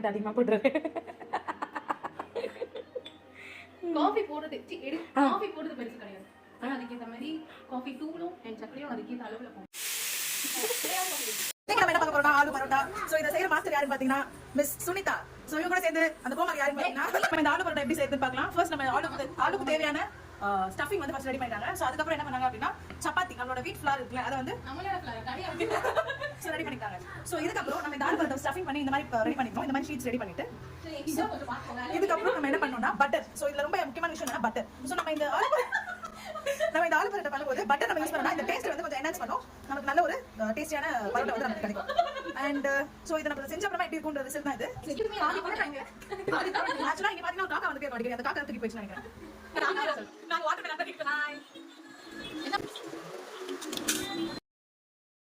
Salt அதிகமாக போட்டுருவேன். Coffee போடுறது பெருசு கிடையாது. ஆனால் அதுக்கேற்ற மாதிரி காஃபி தூளும் அண்ட் சக்கரையும் அதுக்கேற்ற அளவில் போகும். நம்ம என்ன பார்க்க போறோம்னா ஆலு பரோட்டா. சோ இத செய்யற மாஸ்டர் யாருன்னு பாத்தீங்கன்னா மிஸ் சுனிதா. சோ இவங்க கூட சேர்ந்து அந்த கோமாளி யாருன்னு பாத்தீங்கன்னா நம்ம இந்த ஆலு பரோட்டா எப்படி செய்யறதுன்னு பார்க்கலாம். ஃபர்ஸ்ட் நம்ம ஆலுக்கு தேவையான ஸ்டஃபிங் வந்து ஃபர்ஸ்ட் ரெடி பண்ணிட்டாங்க. சோ அதுக்கு அப்புறம் என்ன பண்ணாங்க அப்படின்னா சப்பாத்தி நம்மளோட வீட் ஃப்ளார் இருக்குல அத வந்து நம்மளோட ஃப்ளார் கடையா சோ ரெடி பண்ணிட்டாங்க. சோ இதுக்கு அப்புறம் நம்ம இந்த ஆலு பரோட்டா ஸ்டஃபிங் பண்ணி இந்த மாதிரி ரெடி பண்ணிட்டோம். இந்த மாதிரி ஷீட்ஸ் ரெடி பண்ணிட்டு இதுக்கு அப்புறம் நம்ம என்ன பண்ணோம்னா பட்டர். சோ இதுல ரொம்ப முக்கியமான விஷயம் என்ன பட்டர். சோ நம்ம இந்த ஆலு பரோட்டா பண்ணும்போது பட்டர் நம்ம யூஸ் பண்ணா இந்த டேஸ்ட் வந்து கொஞ்சம் என்ஹான்ஸ் பண்ணும். நமக்கு நல்ல ஒரு டேஸ்டியான பரோட்டா வந்து நமக்கு கிடைக்கும். அண்ட் சோ இத நம்ம செஞ்ச அப்புறமா எப்படி இருக்கும்ன்ற ரிசல்ட் தான் இது. ஆக்சுவலா இங்க பாத்தீங்கன்னா ஒரு காக்கா வந்து பேர் மாட்டேங்குது. அந்த காக்கா தூக்கி போயிடுச்சு நினைக்கிறேன். நாங்க வாட்டர் மேலன் தான்